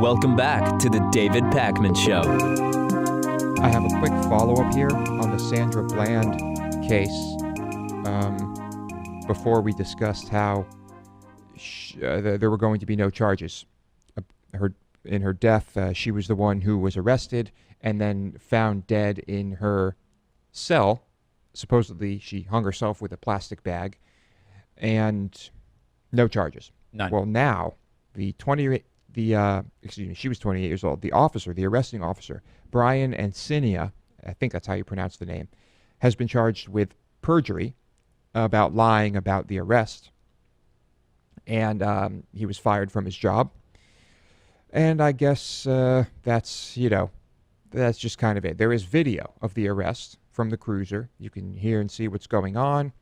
Welcome back to the David Pakman Show. I have a quick follow-up here on the Sandra Bland case. Before we discussed how there were going to be no charges. In her death, she was the one who was arrested and then found dead in her cell. Supposedly, she hung herself with a plastic bag, and no charges. None. Well, now she was 28 years old. The arresting officer, Brian Encinia, I think that's how you pronounce the name, has been charged with perjury about lying about the arrest. And he was fired from his job. And I guess that's just kind of it. There is video of the arrest from the cruiser. You can hear and see what's going on.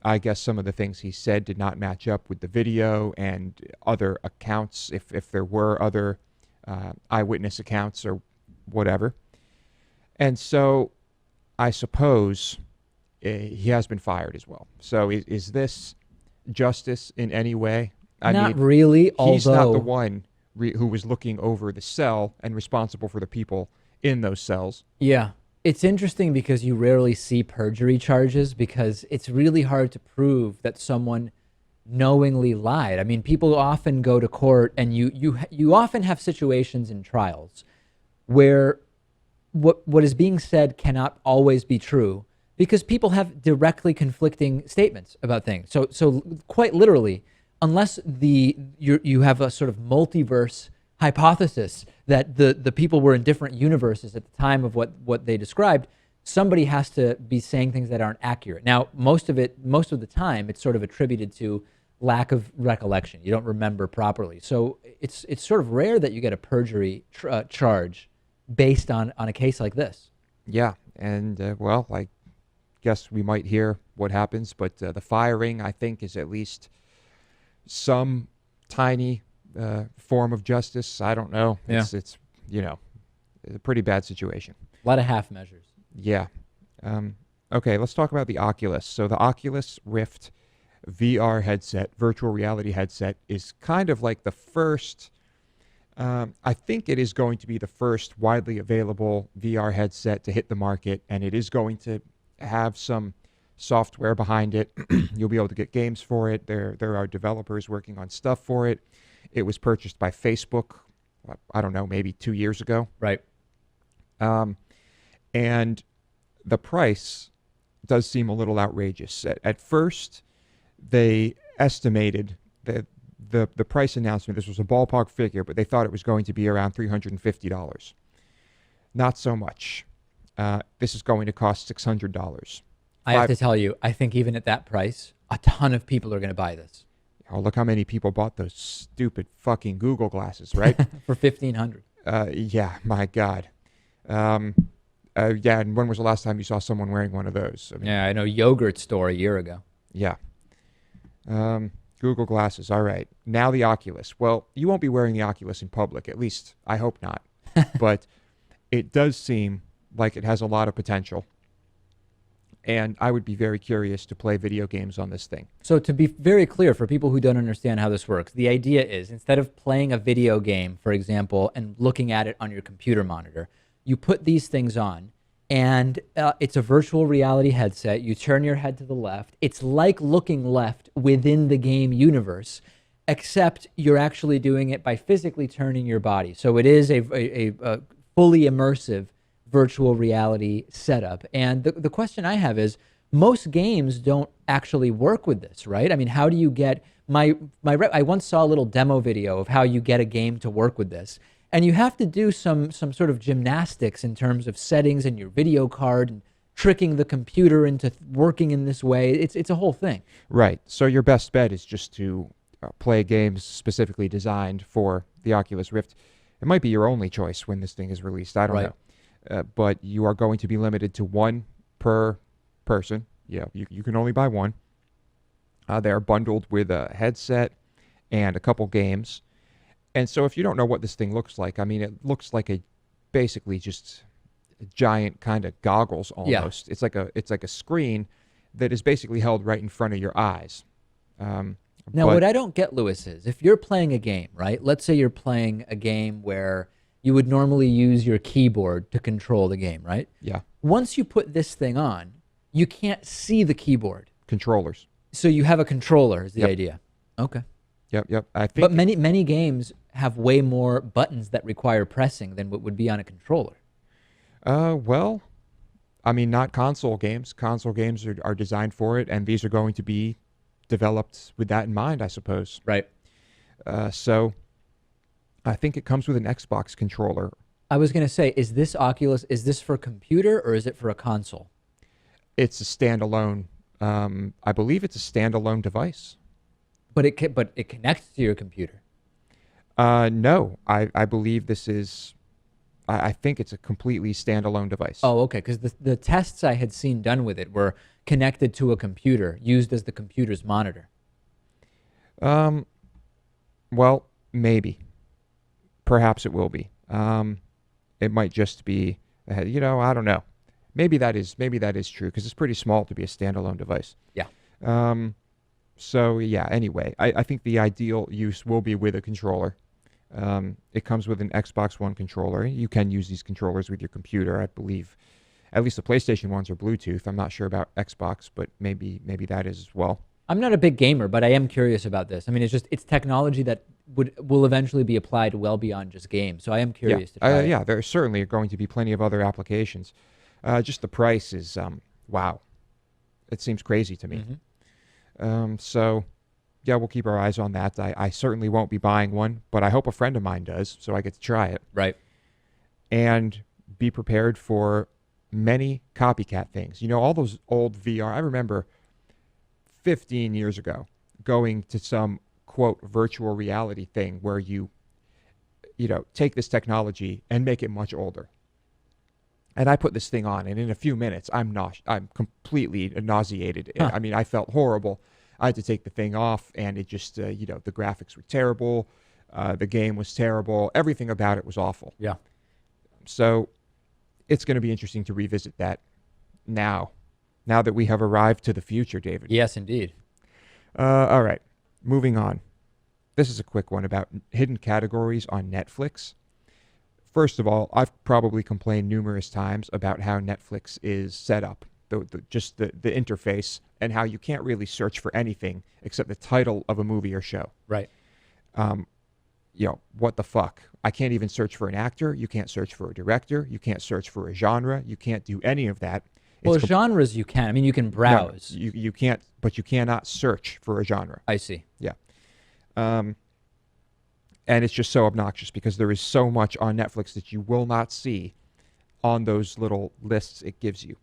I guess some of the things he said did not match up with the video and other accounts, if there were other eyewitness accounts or whatever. And so I suppose he has been fired as well. So is this justice in any way? Not really, he's not although the one who was looking over the cell and responsible for the people in those cells. Yeah. It's interesting because you rarely see perjury charges because it's really hard to prove that someone knowingly lied. I mean, people often go to court and you often have situations in trials where what is being said cannot always be true because people have directly conflicting statements about things. So quite literally, unless you have a sort of multiverse hypothesis that the people were in different universes at the time of what they described, somebody has to be saying things that aren't accurate. Now, most of the time, it's sort of attributed to lack of recollection. You don't remember properly. So it's sort of rare that you get a perjury charge based on a case like this. Yeah, and well, I guess we might hear what happens, but the firing, I think, is at least some tiny form of justice. I don't know. Yeah. It's a pretty bad situation. A lot of half measures. Yeah. Okay, let's talk about the Oculus. So the Oculus Rift VR headset, virtual reality headset, is kind of like the first, I think it is going to be the first widely available VR headset to hit the market, and it is going to have some software behind it. You'll be able to get games for it. There are developers working on stuff for it. It was purchased by Facebook, I don't know, maybe 2 years ago. Right. And the price does seem a little outrageous. At first, they estimated that the price announcement, this was a ballpark figure, but they thought it was going to be around $350. Not so much. This is going to cost $600. I have to tell you, I think even at that price, a ton of people are going to buy this. Oh, look how many people bought those stupid fucking Google glasses, right? For $1,500. Yeah, my God. Yeah, and when was the last time you saw someone wearing one of those? I mean, Yeah, I know Yogurt Store a year ago. Yeah. Google glasses, all right. Now the Oculus. Well, you won't be wearing the Oculus in public, at least I hope not. But it does seem like it has a lot of potential. And I would be very curious to play video games on this thing. So to be very clear, for people who don't understand how this works, the idea is instead of playing a video game, for example, and looking at it on your computer monitor, you put these things on, and it's a virtual reality headset. You turn your head to the left. It's like looking left within the game universe, except you're actually doing it by physically turning your body. So it is a fully immersive virtual reality setup. And the question I have is, most games don't actually work with this, right? I mean, how do you get I once saw a little demo video of how you get a game to work with this. And you have to do some sort of gymnastics in terms of settings in your video card and tricking the computer into working in this way. It's a whole thing. Right. So your best bet is just to play games specifically designed for the Oculus Rift. It might be your only choice when this thing is released. I don't know. But you are going to be limited to one per person. Yeah, you can only buy one. They're bundled with a headset and a couple games. And so if you don't know what this thing looks like, I mean, it looks like basically just giant kind of goggles Yeah. almost. It's like a screen that is basically held right in front of your eyes. Um, Now, but what I don't get, Lewis, is if you're playing a game, right? Let's say you're playing a game where you would normally use your keyboard to control the game, right? yeah, Once you put this thing on, you can't see the keyboard. controllers. So you have a controller is the Yep. idea. Okay. Yep. I think. But many games have way more buttons that require pressing than what would be on a controller. Well, I mean, not console games. Console games are designed for it, and these are going to be developed with that in mind, I suppose. Right. So I think it comes with an Xbox controller. I was going to say, is this Oculus, is this for computer or is it for a console? It's a standalone. I believe it's a standalone device. But it connects to your computer. No, I believe this is. I think it's a completely standalone device. Oh, okay. Because the tests I had seen done with it were connected to a computer, used as the computer's monitor. Well, maybe. Perhaps it will be. It might just be. I don't know. Maybe that is true because it's pretty small to be a standalone device. Yeah. So yeah. Anyway, I think the ideal use will be with a controller. It comes with an Xbox One controller. You can use these controllers with your computer, I believe. At least the PlayStation ones are Bluetooth. I'm not sure about Xbox, but maybe that is as well. I'm not a big gamer, but I am curious about this. I mean, it's technology that will eventually be applied well beyond just games. So I am curious to try it. Yeah, there certainly are going to be plenty of other applications. Just the price is, wow. It seems crazy to me. Mm-hmm. So, yeah, we'll keep our eyes on that. I certainly won't be buying one, but I hope a friend of mine does, so I get to try it. Right. And be prepared for many copycat things. You know, all those old VR, I remember 15 years ago going to some, quote, virtual reality thing where you take this technology and make it much older. And I put this thing on, and in a few minutes, I'm completely nauseated. Huh. I mean, I felt horrible. I had to take the thing off, and it just, the graphics were terrible. The game was terrible. Everything about it was awful. Yeah. So it's going to be interesting to revisit that now that we have arrived to the future, David. Yes, indeed. All right, moving on. This is a quick one about hidden categories on Netflix. First of all, I've probably complained numerous times about how Netflix is set up, the interface, and how you can't really search for anything except the title of a movie or show. Right. What the fuck? I can't even search for an actor. You can't search for a director. You can't search for a genre. You can't do any of that. Well, genres you can. I mean, you can browse. No, you can't, but you cannot search for a genre. I see. Yeah. And it's just so obnoxious because there is so much on Netflix that you will not see on those little lists it gives you.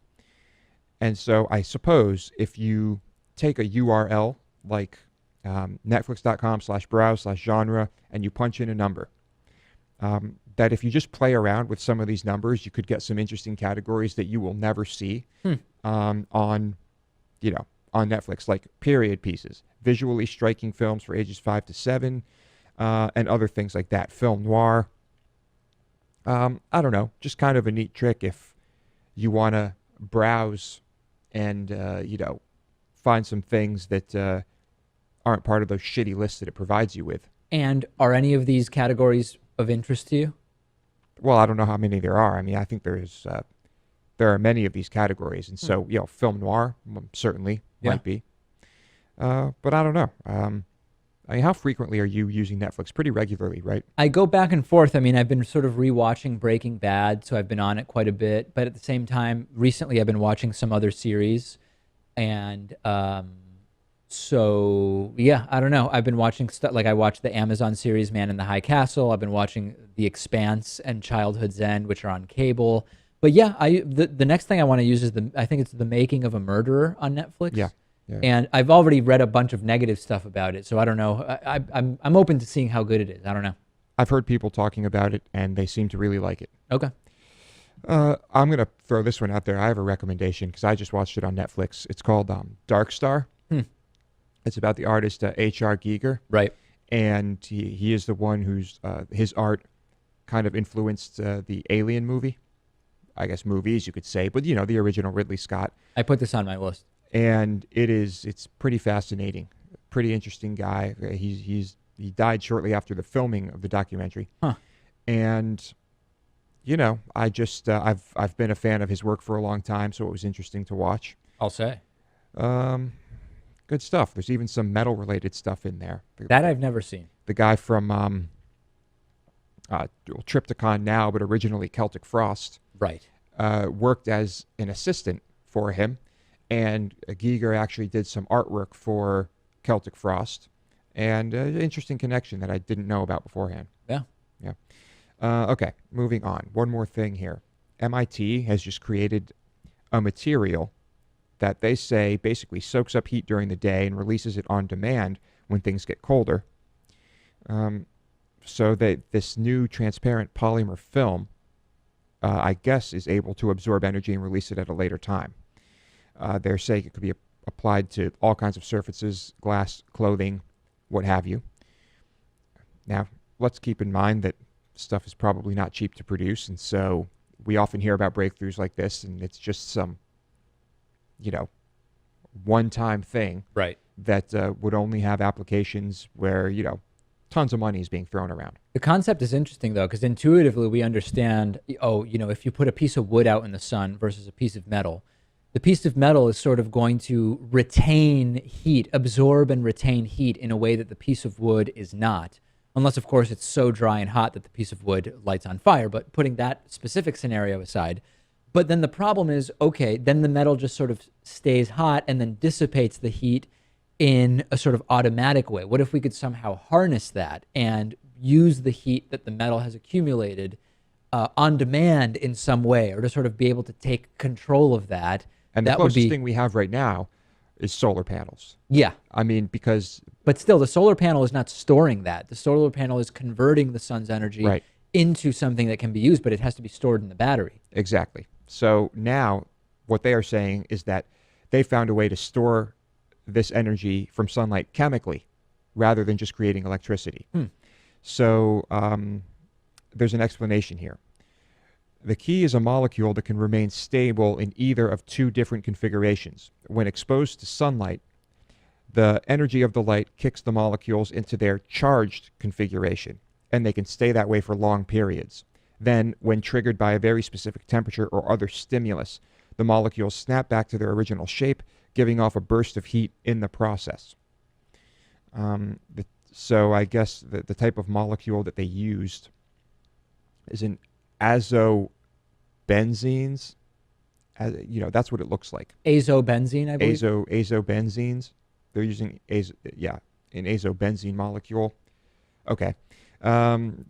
And so I suppose if you take a URL like netflix.com/browse/genre and you punch in a number, that if you just play around with some of these numbers, you could get some interesting categories that you will never see on Netflix, like period pieces, visually striking films for ages 5 to 7, and other things like that, film noir. I don't know, just kind of a neat trick if you want to browse and, find some things that aren't part of those shitty lists that it provides you with. And are any of these categories of interest to you? Well, I don't know how many there are. I mean, I think there are many of these categories, and so film noir certainly might be. But I don't know. I mean, how frequently are you using Netflix? Pretty regularly, right? I go back and forth. I mean, I've been sort of rewatching Breaking Bad, so I've been on it quite a bit. But at the same time, recently I've been watching some other series, and so yeah, I don't know. I've been watching stuff like I watched the Amazon series Man in the High Castle. I've been watching The Expanse and Childhood's End, which are on cable. But yeah, the next thing I want to use is I think it's The Making of a Murderer on Netflix. Yeah. And I've already read a bunch of negative stuff about it, so I don't know. I'm open to seeing how good it is. I don't know. I've heard people talking about it, and they seem to really like it. Okay. I'm going to throw this one out there. I have a recommendation because I just watched it on Netflix. It's called Dark Star. It's about the artist H.R. Giger. Right. And he is the one whose his art kind of influenced the Alien movie. I guess, movies, you could say, but the original Ridley Scott. I put this on my list. And it's pretty fascinating, pretty interesting guy. He died shortly after the filming of the documentary. Huh. And I just I've been a fan of his work for a long time, so it was interesting to watch. I'll say. Good stuff. There's even some metal related stuff in there. That I've never seen. The guy from Triptychon now, but originally Celtic Frost, Right. worked as an assistant for him, and Giger actually did some artwork for Celtic Frost, and an interesting connection that I didn't know about beforehand. Yeah. Yeah. Okay, moving on. One more thing here. MIT has just created a material that they say basically soaks up heat during the day and releases it on demand when things get colder. So this new transparent polymer film, I guess, is able to absorb energy and release it at a later time. They're saying it could be applied to all kinds of surfaces, glass, clothing, what have you. Now, let's keep in mind that stuff is probably not cheap to produce, and so we often hear about breakthroughs like this, and it's just some, one-time thing Right. that would only have applications where, tons of money is being thrown around. The concept is interesting, though, because intuitively we understand, if you put a piece of wood out in the sun versus a piece of metal, the piece of metal is sort of going to retain heat, absorb and retain heat in a way that the piece of wood is not. Unless, of course, it's so dry and hot that the piece of wood lights on fire. But putting that specific scenario aside, but then the problem is, okay, then the metal just sort of stays hot and then dissipates the heat in a sort of automatic way. What if we could somehow harness that and use the heat that the metal has accumulated on demand in some way, or to sort of be able to take control of that? And the closest thing we have right now is solar panels. Yeah. I mean, because... But still, the solar panel is not storing that. The solar panel is converting the sun's energy into something that can be used, but it has to be stored in the battery. Exactly. So now what they are saying is that they found a way to store this energy from sunlight chemically rather than just creating electricity. So there's an explanation here. The key is a molecule that can remain stable in either of two different configurations. When exposed to sunlight, the energy of the light kicks the molecules into their charged configuration, and they can stay that way for long periods. Then, when triggered by a very specific temperature or other stimulus, the molecules snap back to their original shape, giving off a burst of heat in the process. So I guess the type of molecule that they used is an azobenzenes. That's what it looks like. Azobenzene, I believe. Azobenzenes. They're using an azobenzene molecule. Okay. And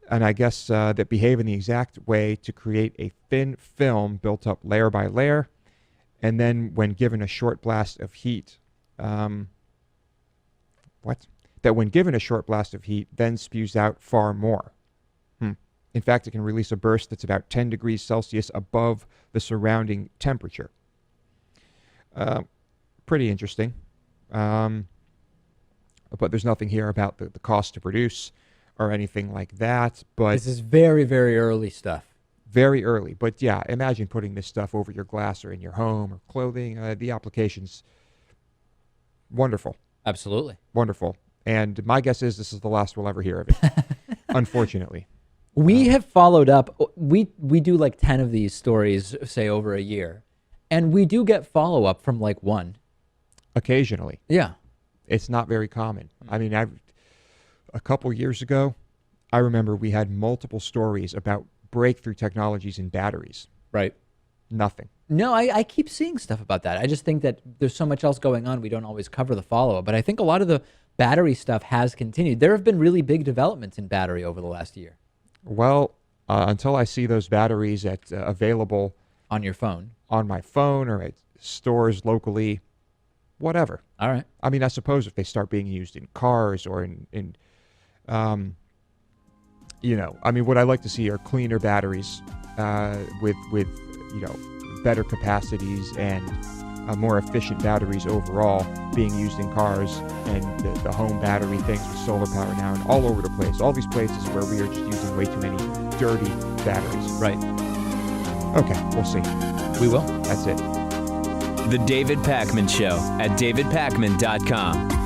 I guess that behave in the exact way to create a thin film built up layer by layer, and then when given a short blast of heat, then spews out far more. In fact, it can release a burst that's about 10 degrees Celsius above the surrounding temperature. Pretty interesting. But there's nothing here about the cost to produce or anything like that. But this is very, very early stuff. Very early. But yeah, imagine putting this stuff over your glass or in your home or clothing. The application's wonderful. Absolutely. Wonderful. And my guess is this is the last we'll ever hear of it, unfortunately. We have followed up. We do like 10 of these stories, say, over a year. And we do get follow-up from like one. Occasionally. Yeah. It's not very common. I mean, a couple years ago, I remember we had multiple stories about breakthrough technologies in batteries. Right. Nothing. No, I keep seeing stuff about that. I just think that there's so much else going on. We don't always cover the follow-up. But I think a lot of the battery stuff has continued. There have been really big developments in battery over the last year. Well, until I see those batteries available on your phone, on my phone, or at stores locally, whatever. All right. I mean, I suppose if they start being used in cars or I mean, what I like to see are cleaner batteries with better capacities and more efficient batteries overall being used in cars, and the home battery things with solar power now and all over the place. All these places where we are just using way too many dirty batteries. Right. Okay, we'll see. We will. That's it. The David Pakman Show at davidpakman.com.